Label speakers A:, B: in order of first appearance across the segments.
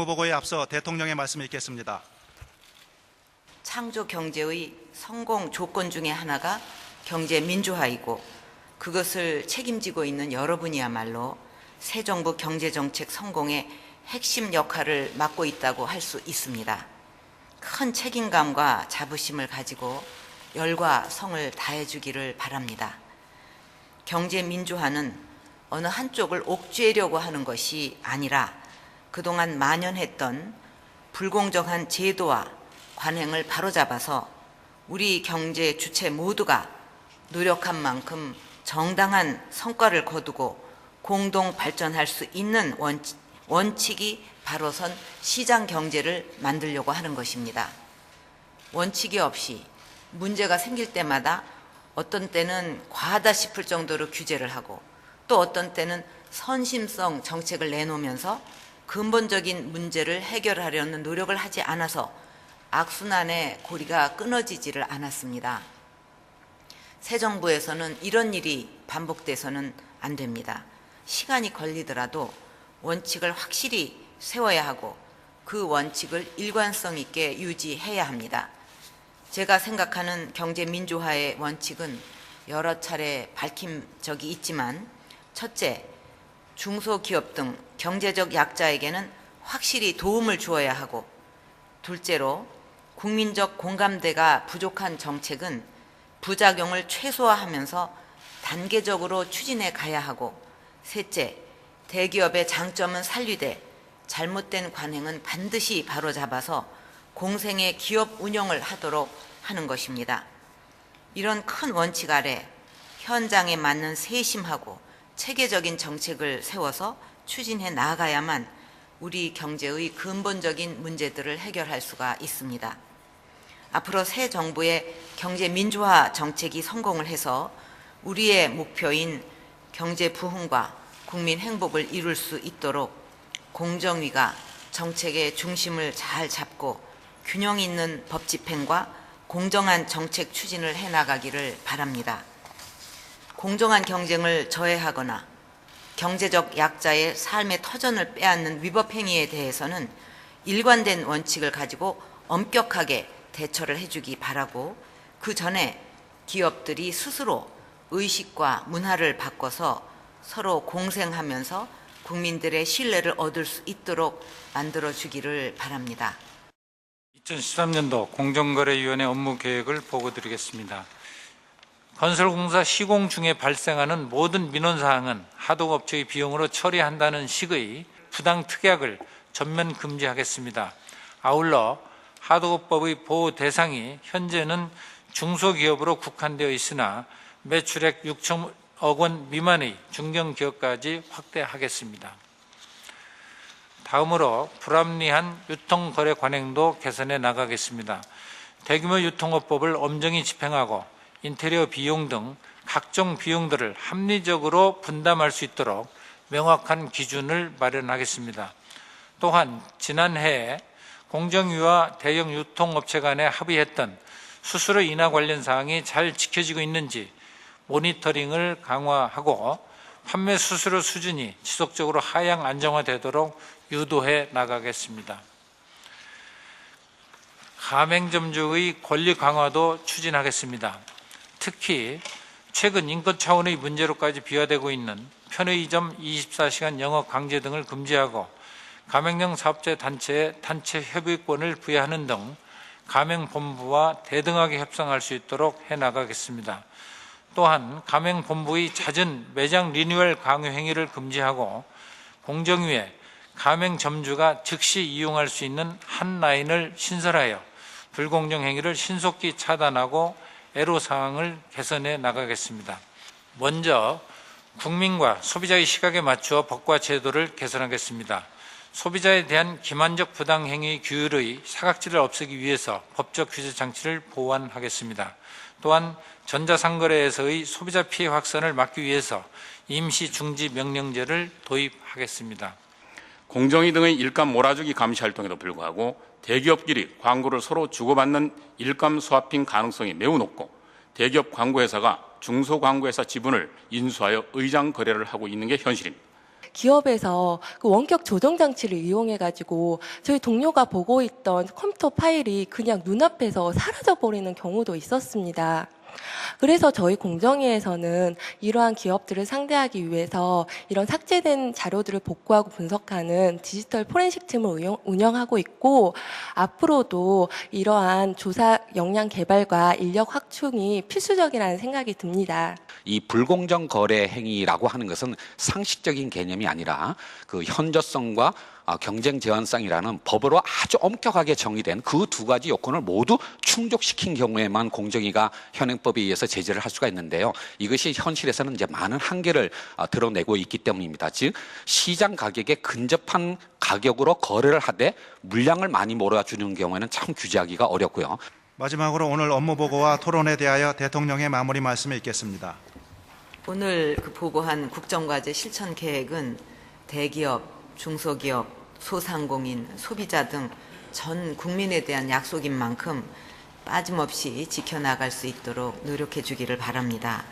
A: 업무보고에 앞서 대통령의 말씀을 읽겠습니다.
B: 창조 경제의 성공 조건 중에 하나가 경제 민주화이고 그것을 책임지고 있는 여러분이야말로 새 정부 경제정책 성공의 핵심 역할을 맡고 있다고 할 수 있습니다. 큰 책임감과 자부심을 가지고 열과 성을 다해주기를 바랍니다. 경제 민주화는 어느 한쪽을 옥죄려고 하는 것이 아니라 그동안 만연했던 불공정한 제도와 관행을 바로잡아서 우리 경제 주체 모두가 노력한 만큼 정당한 성과를 거두고 공동 발전할 수 있는 원칙이 바로선 시장 경제를 만들려고 하는 것입니다. 원칙이 없이 문제가 생길 때마다 어떤 때는 과하다 싶을 정도로 규제를 하고 또 어떤 때는 선심성 정책을 내놓으면서 근본적인 문제를 해결하려는 노력을 하지 않아서 악순환의 고리가 끊어지지를 않았습니다. 새 정부에서는 이런 일이 반복돼서는 안 됩니다. 시간이 걸리더라도 원칙을 확실히 세워야 하고 그 원칙을 일관성 있게 유지해야 합니다. 제가 생각하는 경제 민주화의 원칙은 여러 차례 밝힌 적이 있지만 첫째, 중소기업 등 경제적 약자에게는 확실히 도움을 주어야 하고 둘째로 국민적 공감대가 부족한 정책은 부작용을 최소화하면서 단계적으로 추진해 가야 하고 셋째, 대기업의 장점은 살리되 잘못된 관행은 반드시 바로잡아서 공생의 기업 운영을 하도록 하는 것입니다. 이런 큰 원칙 아래 현장에 맞는 세심하고 체계적인 정책을 세워서 추진해 나가야만 우리 경제의 근본적인 문제들을 해결할 수가 있습니다. 앞으로 새 정부의 경제 민주화 정책이 성공을 해서 우리의 목표인 경제 부흥과 국민 행복을 이룰 수 있도록 공정위가 정책의 중심을 잘 잡고 균형 있는 법 집행과 공정한 정책 추진을 해나가기를 바랍니다. 공정한 경쟁을 저해하거나 경제적 약자의 삶의 터전을 빼앗는 위법 행위에 대해서는 일관된 원칙을 가지고 엄격하게 대처를 해주기 바라고 그 전에 기업들이 스스로 의식과 문화를 바꿔서 서로 공생하면서 국민들의 신뢰를 얻을 수 있도록 만들어주기를 바랍니다.
C: 2013년도 공정거래위원회 업무 계획을 보고드리겠습니다. 건설공사 시공 중에 발생하는 모든 민원사항은 하도업체의 비용으로 처리한다는 식의 부당 특약을 전면 금지하겠습니다. 아울러 하도업법의 보호 대상이 현재는 중소기업으로 국한되어 있으나 매출액 6천억 원 미만의 중견기업까지 확대하겠습니다. 다음으로 불합리한 유통거래 관행도 개선해 나가겠습니다. 대규모 유통업법을 엄정히 집행하고 인테리어 비용 등 각종 비용들을 합리적으로 분담할 수 있도록 명확한 기준을 마련하겠습니다. 또한 지난해에 공정위와 대형 유통업체 간에 합의했던 수수료 인하 관련 사항이 잘 지켜지고 있는지 모니터링을 강화하고 판매 수수료 수준이 지속적으로 하향 안정화되도록 유도해 나가겠습니다. 가맹점주의 권리 강화도 추진하겠습니다. 특히 최근 인권 차원의 문제로까지 비화되고 있는 편의점 24시간 영업 강제 등을 금지하고 가맹령 사업자 단체에 단체 협의권을 부여하는 등 가맹본부와 대등하게 협상할 수 있도록 해나가겠습니다. 또한 가맹본부의 잦은 매장 리뉴얼 강요 행위를 금지하고 공정위에 가맹점주가 즉시 이용할 수 있는 한 라인을 신설하여 불공정 행위를 신속히 차단하고 애로사항을 개선해 나가겠습니다. 먼저 국민과 소비자의 시각에 맞추어 법과 제도를 개선하겠습니다. 소비자에 대한 기만적 부당행위 규율의 사각지를 없애기 위해서 법적 규제 장치를 보완하겠습니다. 또한 전자상거래에서의 소비자 피해 확산을 막기 위해서 임시 중지 명령제를 도입하겠습니다.
D: 공정위 등의 일감 몰아주기 감시 활동에도 불구하고 대기업끼리 광고를 서로 주고받는 일감 스와핑 가능성이 매우 높고 대기업 광고회사가 중소광고회사 지분을 인수하여 의장 거래를 하고 있는 게 현실입니다.
E: 기업에서 그 원격 조정 장치를 이용해 가지고 저희 동료가 보고 있던 컴퓨터 파일이 그냥 눈앞에서 사라져 버리는 경우도 있었습니다. 그래서 저희 공정위에서는 이러한 기업들을 상대하기 위해서 이런 삭제된 자료들을 복구하고 분석하는 디지털 포렌식 팀을 운영하고 있고, 앞으로도 이러한 조사 역량 개발과 인력 확충이 필수적이라는 생각이 듭니다.
F: 이 불공정 거래 행위라고 하는 것은 상식적인 개념이 아니라 그 현저성과 경쟁 제한성이라는 법으로 아주 엄격하게 정의된 그 두 가지 요건을 모두 충족시킨 경우에만 공정위가 현행법에 의해서 제재를 할 수가 있는데요. 이것이 현실에서는 이제 많은 한계를 드러내고 있기 때문입니다. 즉 시장 가격에 근접한 가격으로 거래를 하되 물량을 많이 몰아주는 경우에는 참 규제하기가 어렵고요.
A: 마지막으로 오늘 업무 보고와 토론에 대하여 대통령의 마무리 말씀을 읽겠습니다.
B: 오늘 그 보고한 국정과제 실천 계획은 대기업, 중소기업, 소상공인, 소비자 등 전 국민에 대한 약속인 만큼 빠짐없이 지켜나갈 수 있도록 노력해 주기를 바랍니다.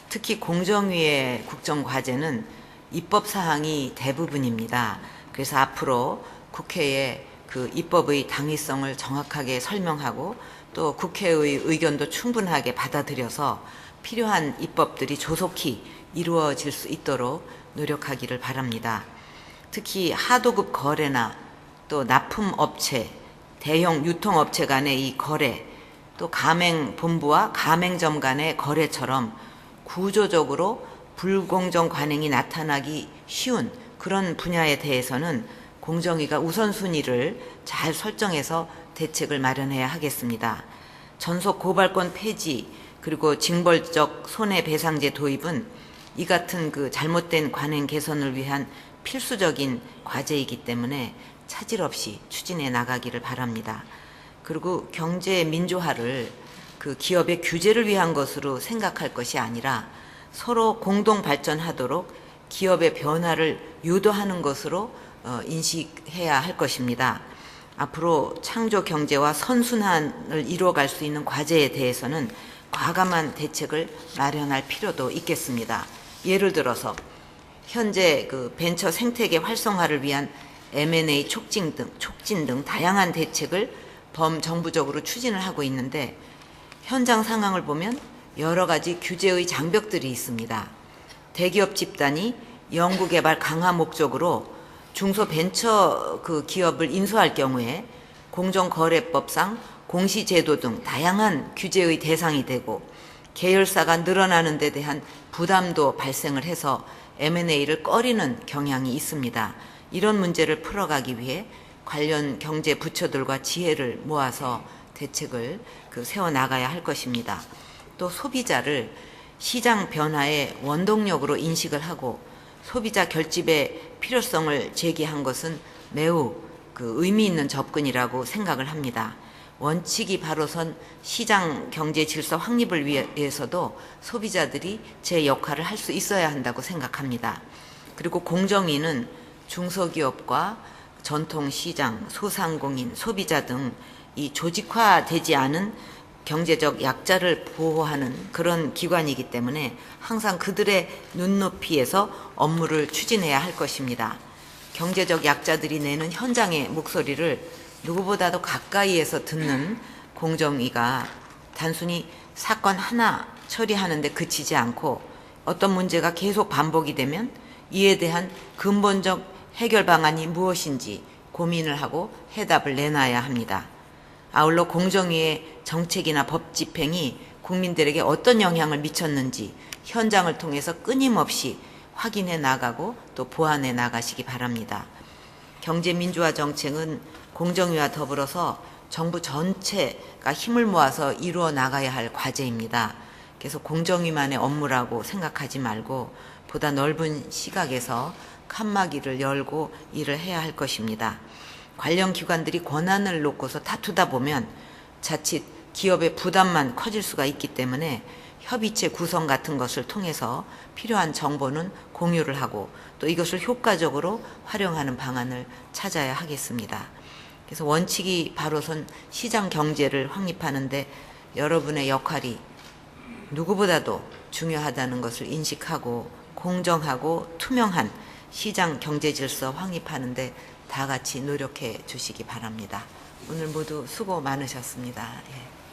B: 특히 공정위의 국정과제는 입법 사항이 대부분입니다. 그래서 앞으로 국회에 그 입법의 당위성을 정확하게 설명하고 또 국회의 의견도 충분하게 받아들여서 필요한 입법들이 조속히 이루어질 수 있도록 노력하기를 바랍니다. 특히 하도급 거래나 또 납품업체, 대형 유통업체 간의 이 거래, 또 가맹본부와 가맹점 간의 거래처럼 구조적으로 불공정 관행이 나타나기 쉬운 그런 분야에 대해서는 공정위가 우선순위를 잘 설정해서 대책을 마련해야 하겠습니다. 전속 고발권 폐지 그리고 징벌적 손해배상제 도입은 이 같은 그 잘못된 관행 개선을 위한 필수적인 과제이기 때문에 차질 없이 추진해 나가기를 바랍니다. 그리고 경제 민주화를 그 기업의 규제를 위한 것으로 생각할 것이 아니라 서로 공동 발전하도록 기업의 변화를 유도하는 것으로 인식해야 할 것입니다. 앞으로 창조 경제와 선순환을 이루어갈 수 있는 과제에 대해서는 과감한 대책을 마련할 필요도 있겠습니다. 예를 들어서 현재 그 벤처 생태계 활성화를 위한 M&A 촉진 등 다양한 대책을 범정부적으로 추진을 하고 있는데 현장 상황을 보면 여러 가지 규제의 장벽들이 있습니다. 대기업 집단이 연구개발 강화 목적으로 중소벤처 그 기업을 인수할 경우에 공정거래법상 공시제도 등 다양한 규제의 대상이 되고 계열사가 늘어나는 데 대한 부담도 발생을 해서 M&A를 꺼리는 경향이 있습니다. 이런 문제를 풀어가기 위해 관련 경제 부처들과 지혜를 모아서 대책을 세워나가야 할 것입니다. 또 소비자를 시장 변화의 원동력으로 인식을 하고 소비자 결집의 필요성을 제기한 것은 매우 의미 있는 접근이라고 생각을 합니다. 원칙이 바로선 시장 경제 질서 확립을 위해서도 소비자들이 제 역할을 할 수 있어야 한다고 생각합니다. 그리고 공정위는 중소기업과 전통시장, 소상공인, 소비자 등 이 조직화되지 않은 경제적 약자를 보호하는 그런 기관이기 때문에 항상 그들의 눈높이에서 업무를 추진해야 할 것입니다. 경제적 약자들이 내는 현장의 목소리를 누구보다도 가까이에서 듣는 공정위가 단순히 사건 하나 처리하는 데 그치지 않고 어떤 문제가 계속 반복이 되면 이에 대한 근본적 해결 방안이 무엇인지 고민을 하고 해답을 내놔야 합니다. 아울러 공정위의 정책이나 법 집행이 국민들에게 어떤 영향을 미쳤는지 현장을 통해서 끊임없이 확인해 나가고 또 보완해 나가시기 바랍니다. 경제민주화 정책은 공정위와 더불어서 정부 전체가 힘을 모아서 이루어 나가야 할 과제입니다. 그래서 공정위만의 업무라고 생각하지 말고 보다 넓은 시각에서 칸막이를 열고 일을 해야 할 것입니다. 관련 기관들이 권한을 놓고서 다투다 보면 자칫 기업의 부담만 커질 수가 있기 때문에 협의체 구성 같은 것을 통해서 필요한 정보는 공유를 하고 또 이것을 효과적으로 활용하는 방안을 찾아야 하겠습니다. 그래서 원칙이 바로선 시장 경제를 확립하는데 여러분의 역할이 누구보다도 중요하다는 것을 인식하고 공정하고 투명한 시장 경제 질서 확립하는데 다 같이 노력해 주시기 바랍니다. 오늘 모두 수고 많으셨습니다. 예.